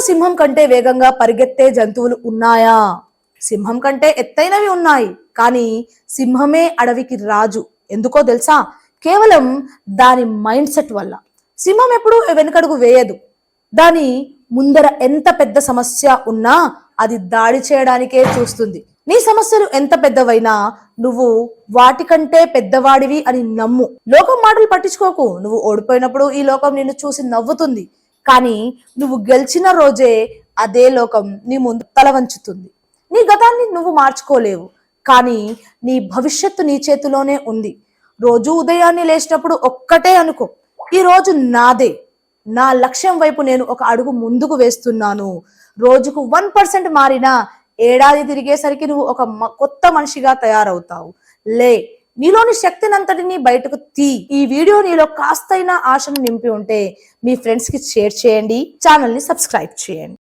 సింహం కంటే వేగంగా పరిగెత్తే జంతువులు ఉన్నాయా? సింహం కంటే ఎత్తైనవి ఉన్నాయి, కానీ సింహమే అడవికి రాజు. ఎందుకో తెలుసా? కేవలం దాని మైండ్ సెట్ వల్ల. సింహం ఎప్పుడు వెనుకడుగు వేయదు. దాని ముందర ఎంత పెద్ద సమస్య ఉన్నా అది దాడి చేయడానికే చూస్తుంది. నీ సమస్యలు ఎంత పెద్దవైనా నువ్వు వాటికంటే పెద్దవాడివి అని నమ్ము. లోకం మాటలు పట్టించుకోకు. నువ్వు ఓడిపోయినప్పుడు ఈ లోకం నిన్ను చూసి నవ్వుతుంది, కానీ నువ్వు గెలిచిన రోజే అదే లోకం నీ ముందు తల వంచుతుంది. నీ గతాన్ని నువ్వు మార్చుకోలేవు, కానీ నీ భవిష్యత్తు నీ చేతిలోనే ఉంది. రోజు ఉదయాన్నే లేచినప్పుడు ఒక్కటే అనుకో, ఈ రోజు నాదే. నా లక్ష్యం వైపు నేను ఒక అడుగు ముందుకు వేస్తున్నాను. రోజుకు 1% మారినా ఏడాది తిరిగేసరికి నువ్వు ఒక కొత్త మనిషిగా తయారవుతావు. లే, నీలోని శక్తినంతటిని బయటకు తీ. ఈ వీడియో నీలో కాస్తైనా ఆశను నింపి ఉంటే మీ ఫ్రెండ్స్ కి షేర్ చేయండి, ఛానల్ ని సబ్స్క్రైబ్ చేయండి.